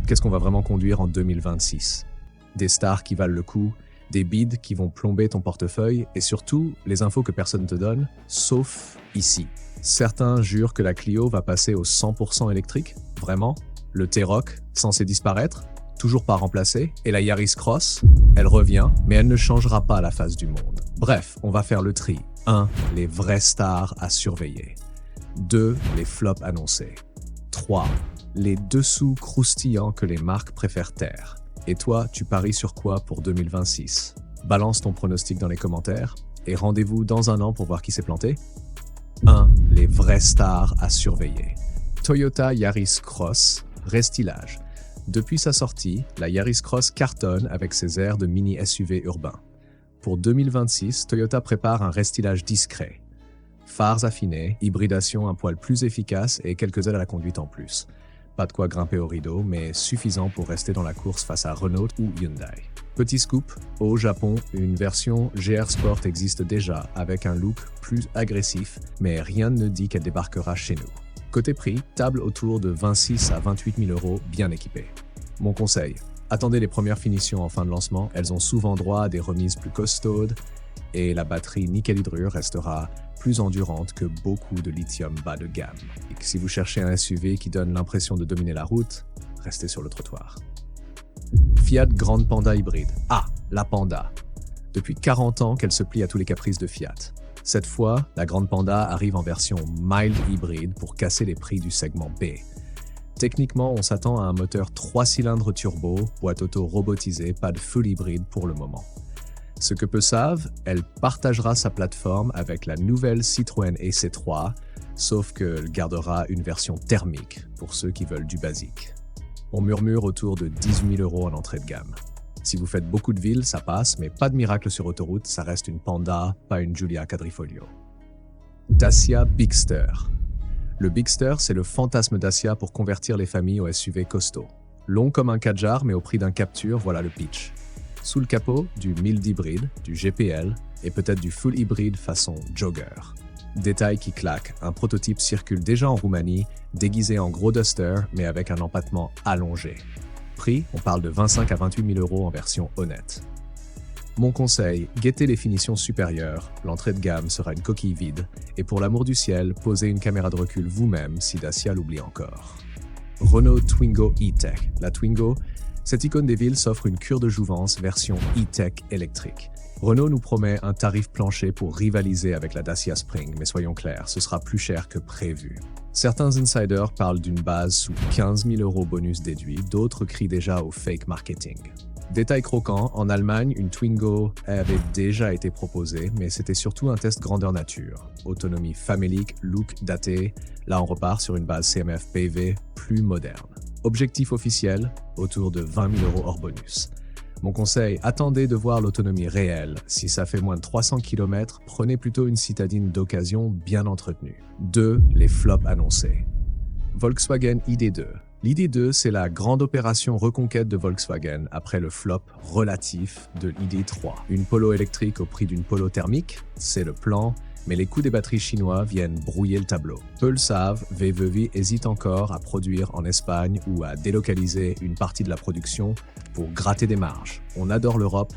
Qu'est-ce qu'on va vraiment conduire en 2026? Des stars qui valent le coup, des bids qui vont plomber ton portefeuille et surtout les infos que personne ne te donne, sauf ici. Certains jurent que la Clio va passer au 100% électrique. Vraiment? Le T-Roc, censé disparaître? Toujours pas remplacé? Et la Yaris Cross? Elle revient, mais elle ne changera pas la face du monde. Bref, on va faire le tri. 1. Les vraies stars à surveiller. 2. Les flops annoncés. 3. Les dessous croustillants que les marques préfèrent taire. Et toi, tu paries sur quoi pour 2026? Balance ton pronostic dans les commentaires et rendez-vous dans un an pour voir qui s'est planté. 1. Les vraies stars à surveiller. Toyota Yaris Cross, restylage. Depuis sa sortie, la Yaris Cross cartonne avec ses airs de mini SUV urbain. Pour 2026, Toyota prépare un restylage discret. Phares affinés, hybridation un poil plus efficace et quelques aides à la conduite en plus. Pas de quoi grimper au rideau, mais suffisant pour rester dans la course face à Renault ou Hyundai. Petit scoop, au Japon, une version GR Sport existe déjà avec un look plus agressif, mais rien ne dit qu'elle débarquera chez nous. Côté prix, table autour de 26 à 28 000 € bien équipée. Mon conseil, attendez les premières finitions en fin de lancement, elles ont souvent droit à des remises plus costaudes et la batterie nickel hydrure restera plus endurante que beaucoup de lithium bas de gamme. Et si vous cherchez un SUV qui donne l'impression de dominer la route, restez sur le trottoir. Fiat Grande Panda hybride. Ah, la Panda. Depuis 40 ans qu'elle se plie à tous les caprices de Fiat. Cette fois, la Grande Panda arrive en version mild hybride pour casser les prix du segment B. Techniquement, on s'attend à un moteur 3 cylindres turbo, boîte auto robotisée, pas de full hybride pour le moment. Ce que peu savent, elle partagera sa plateforme avec la nouvelle Citroën EC3, sauf qu'elle gardera une version thermique pour ceux qui veulent du basique. On murmure autour de 18 000 € en entrée de gamme. Si vous faites beaucoup de villes, ça passe, mais pas de miracle sur autoroute, ça reste une Panda, pas une Giulia Quadrifoglio. Dacia Bigster. Le Bigster, c'est le fantasme Dacia pour convertir les familles au SUV costaud. Long comme un Kadjar, mais au prix d'un Capture, voilà le pitch. Sous le capot, du mild hybride, du GPL et peut-être du full hybride façon jogger. Détail qui claque, un prototype circule déjà en Roumanie, déguisé en gros duster, mais avec un empattement allongé. Prix, on parle de 25 à 28 000 € en version honnête. Mon conseil, guettez les finitions supérieures, l'entrée de gamme sera une coquille vide, et pour l'amour du ciel, posez une caméra de recul vous-même si Dacia l'oublie encore. Renault Twingo E-Tech. La Twingo, cette icône des villes s'offre une cure de jouvence version E-Tech électrique. Renault nous promet un tarif plancher pour rivaliser avec la Dacia Spring, mais soyons clairs, ce sera plus cher que prévu. Certains insiders parlent d'une base sous 15 000 € bonus déduit, d'autres crient déjà au fake marketing. Détail croquant, en Allemagne, une Twingo avait déjà été proposée, mais c'était surtout un test grandeur nature. Autonomie famélique, look daté, là on repart sur une base CMF PV plus moderne. Objectif officiel, autour de 20 000 € hors bonus. Mon conseil, attendez de voir l'autonomie réelle. Si ça fait moins de 300 km, prenez plutôt une citadine d'occasion bien entretenue. 2. Les flops annoncés. Volkswagen ID.2. L'ID.2, c'est la grande opération reconquête de Volkswagen après le flop relatif de l'ID.3. Une Polo électrique au prix d'une Polo thermique, c'est le plan, mais les coûts des batteries chinois viennent brouiller le tableau. Peu le savent, VW hésite encore à produire en Espagne ou à délocaliser une partie de la production pour gratter des marges. On adore l'Europe,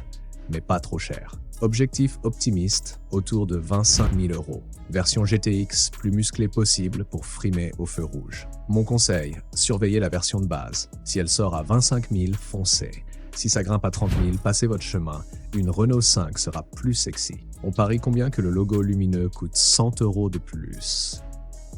mais pas trop cher. Objectif optimiste, autour de 25 000 €. Version GTX plus musclée possible pour frimer au feu rouge. Mon conseil, surveillez la version de base. Si elle sort à 25 000, foncez. Si ça grimpe à 30 000, passez votre chemin. Une Renault 5 sera plus sexy. On parie combien que le logo lumineux coûte 100 € de plus.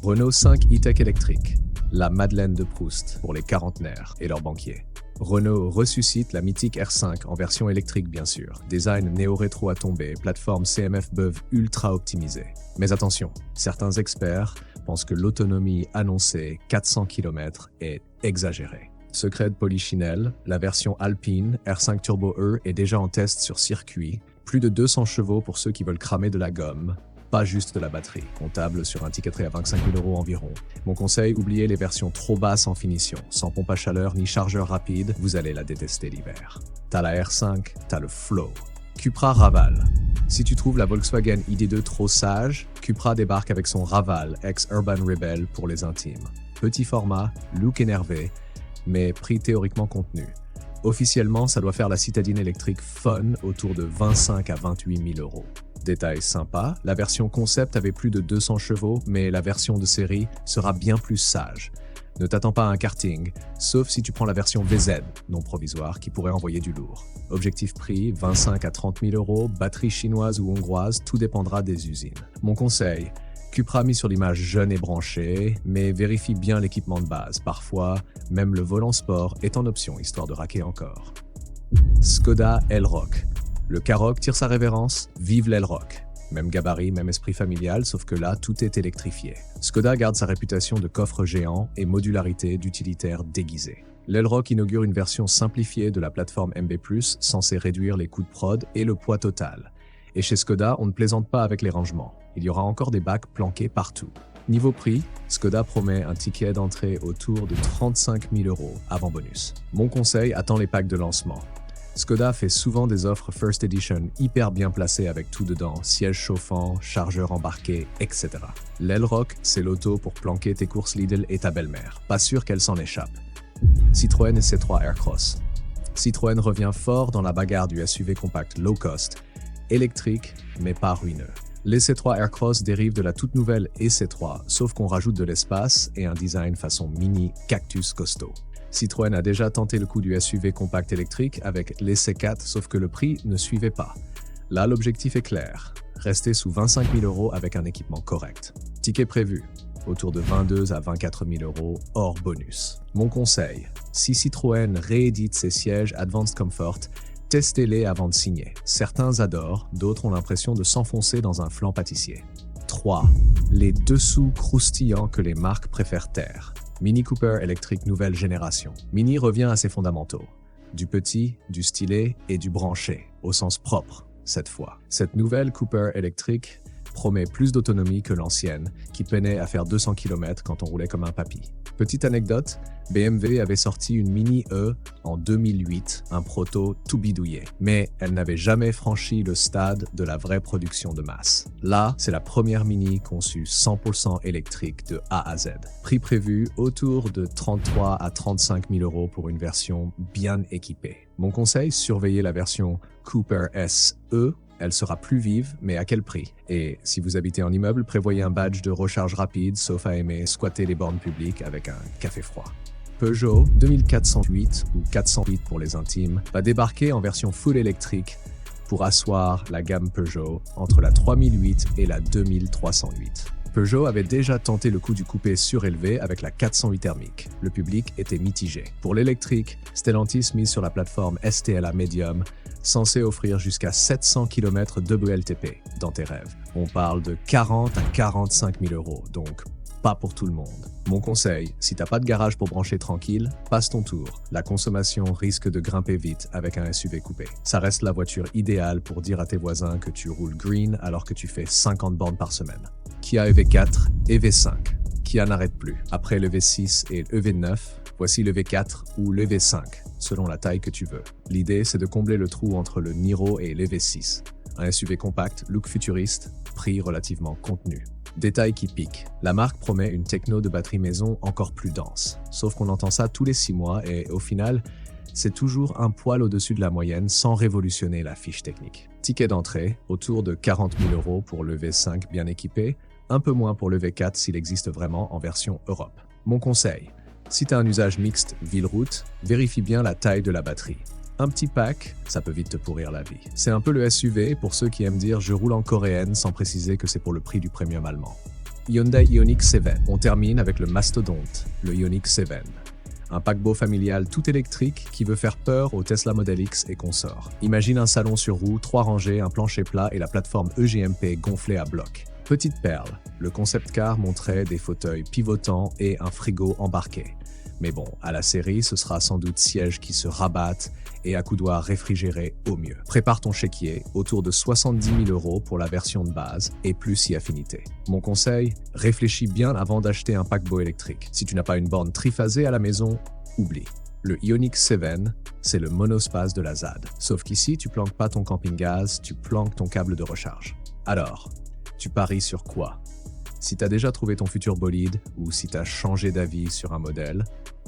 Renault 5 E-Tech électrique. La Madeleine de Proust pour les quarantenaires et leurs banquiers. Renault ressuscite la mythique R5 en version électrique bien sûr. Design néo-rétro à tomber, plateforme CMF BEV ultra optimisée. Mais attention, certains experts pensent que l'autonomie annoncée 400 km est exagérée. Secret de Polichinelle, la version Alpine R5 Turbo E est déjà en test sur circuit. Plus de 200 chevaux pour ceux qui veulent cramer de la gomme. Pas juste de la batterie. On table sur un ticket à 25 000 € environ. Mon conseil, oubliez les versions trop basses en finition. Sans pompe à chaleur ni chargeur rapide, vous allez la détester l'hiver. T'as la R5, t'as le flow. Cupra Raval. Si tu trouves la Volkswagen ID.2 trop sage, Cupra débarque avec son Raval, ex-Urban Rebel pour les intimes. Petit format, look énervé, mais prix théoriquement contenu. Officiellement, ça doit faire la citadine électrique Fun autour de 25 à 28 000 euros. Détail sympa, la version concept avait plus de 200 chevaux, mais la version de série sera bien plus sage. Ne t'attends pas à un karting, sauf si tu prends la version VZ, non provisoire, qui pourrait envoyer du lourd. Objectif prix, 25 à 30 000 euros, batterie chinoise ou hongroise, tout dépendra des usines. Mon conseil, Cupra mis sur l'image jeune et branchée, mais vérifie bien l'équipement de base. Parfois, même le volant sport est en option, histoire de raquer encore. Skoda Elroq. Le Karoq tire sa révérence, vive l'Elroq. Même gabarit, même esprit familial, sauf que là, tout est électrifié. Skoda garde sa réputation de coffre géant et modularité d'utilitaire déguisé. L'Elroq inaugure une version simplifiée de la plateforme MB+, censée réduire les coûts de prod et le poids total. Et chez Skoda, on ne plaisante pas avec les rangements. Il y aura encore des bacs planqués partout. Niveau prix, Skoda promet un ticket d'entrée autour de 35 000 euros avant bonus. Mon conseil, attends les packs de lancement. Skoda fait souvent des offres First Edition hyper bien placées avec tout dedans, siège chauffant, chargeur embarqué, etc. L'Elroq, c'est l'auto pour planquer tes courses Lidl et ta belle-mère. Pas sûr qu'elle s'en échappe. Citroën et C3 Aircross. Citroën revient fort dans la bagarre du SUV compact low cost, électrique mais pas ruineux. Les C3 Aircross dérivent de la toute nouvelle EC3, sauf qu'on rajoute de l'espace et un design façon mini cactus costaud. Citroën a déjà tenté le coup du SUV compact électrique avec l'EC4, sauf que le prix ne suivait pas. Là, l'objectif est clair, rester sous 25 000 euros avec un équipement correct. Ticket prévu, autour de 22 à 24 000 euros hors bonus. Mon conseil, si Citroën réédite ses sièges Advanced Comfort, testez-les avant de signer. Certains adorent, d'autres ont l'impression de s'enfoncer dans un flan pâtissier. 3. Les dessous croustillants que les marques préfèrent taire. Mini Cooper électrique nouvelle génération. Mini revient à ses fondamentaux. Du petit, du stylé et du branché, au sens propre, cette fois. Cette nouvelle Cooper électrique promet plus d'autonomie que l'ancienne, qui peinait à faire 200 km quand on roulait comme un papy. Petite anecdote, BMW avait sorti une Mini E en 2008, un proto tout bidouillé. Mais elle n'avait jamais franchi le stade de la vraie production de masse. Là, c'est la première Mini conçue 100% électrique de A à Z. Prix prévu autour de 33 à 35 000 euros pour une version bien équipée. Mon conseil, surveillez la version Cooper SE. Elle sera plus vive, mais à quel prix? Et si vous habitez en immeuble, prévoyez un badge de recharge rapide, sauf à aimer squatter les bornes publiques avec un café froid. Peugeot 2408 ou 408 pour les intimes va débarquer en version full électrique pour asseoir la gamme Peugeot entre la 3008 et la 2308. Peugeot avait déjà tenté le coup du coupé surélevé avec la 408 thermique. Le public était mitigé. Pour l'électrique, Stellantis mise sur la plateforme STLA Medium, censé offrir jusqu'à 700 km WLTP dans tes rêves. On parle de 40 à 45 000 euros, donc pas pour tout le monde. Mon conseil, si t'as pas de garage pour brancher tranquille, passe ton tour. La consommation risque de grimper vite avec un SUV coupé. Ça reste la voiture idéale pour dire à tes voisins que tu roules green alors que tu fais 50 bornes par semaine. Kia EV4 et V5. Kia n'arrête plus. Après le V6 et le EV9, voici le V4 ou le V5, selon la taille que tu veux. L'idée, c'est de combler le trou entre le Niro et le V6. Un SUV compact, look futuriste, prix relativement contenu. Détail qui pique. La marque promet une techno de batterie maison encore plus dense. Sauf qu'on entend ça tous les 6 mois et au final, c'est toujours un poil au-dessus de la moyenne sans révolutionner la fiche technique. Ticket d'entrée, autour de 40 000 euros pour le V5 bien équipé, un peu moins pour le V4 s'il existe vraiment en version Europe. Mon conseil, si tu as un usage mixte ville-route, vérifie bien la taille de la batterie. Un petit pack, ça peut vite te pourrir la vie. C'est un peu le SUV pour ceux qui aiment dire « je roule en coréenne » sans préciser que c'est pour le prix du premium allemand. Hyundai Ioniq 7. On termine avec le mastodonte, le Ioniq 7. Un paquebot familial tout électrique qui veut faire peur au Tesla Model X et consorts. Imagine un salon sur roues, 3 rangées, un plancher plat et la plateforme EGMP gonflée à bloc. Petite perle, le concept car montrait des fauteuils pivotants et un frigo embarqué. Mais bon, à la série, ce sera sans doute sièges qui se rabattent et accoudoirs réfrigérés au mieux. Prépare ton chéquier, autour de 70 000 euros pour la version de base et plus si affinité. Mon conseil, réfléchis bien avant d'acheter un paquebot électrique. Si tu n'as pas une borne triphasée à la maison, oublie. Le Ioniq 7, c'est le monospace de la ZAD. Sauf qu'ici, tu planques pas ton camping-gaz, tu planques ton câble de recharge. Alors, tu paries sur quoi? Si t'as déjà trouvé ton futur bolide ou si t'as changé d'avis sur un modèle,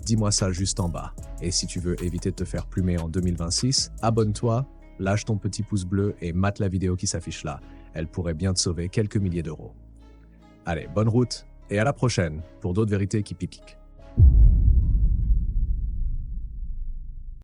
dis-moi ça juste en bas. Et si tu veux éviter de te faire plumer en 2026, abonne-toi, lâche ton petit pouce bleu et mate la vidéo qui s'affiche là. Elle pourrait bien te sauver quelques milliers d'euros. Allez, bonne route et à la prochaine pour d'autres vérités qui piquent.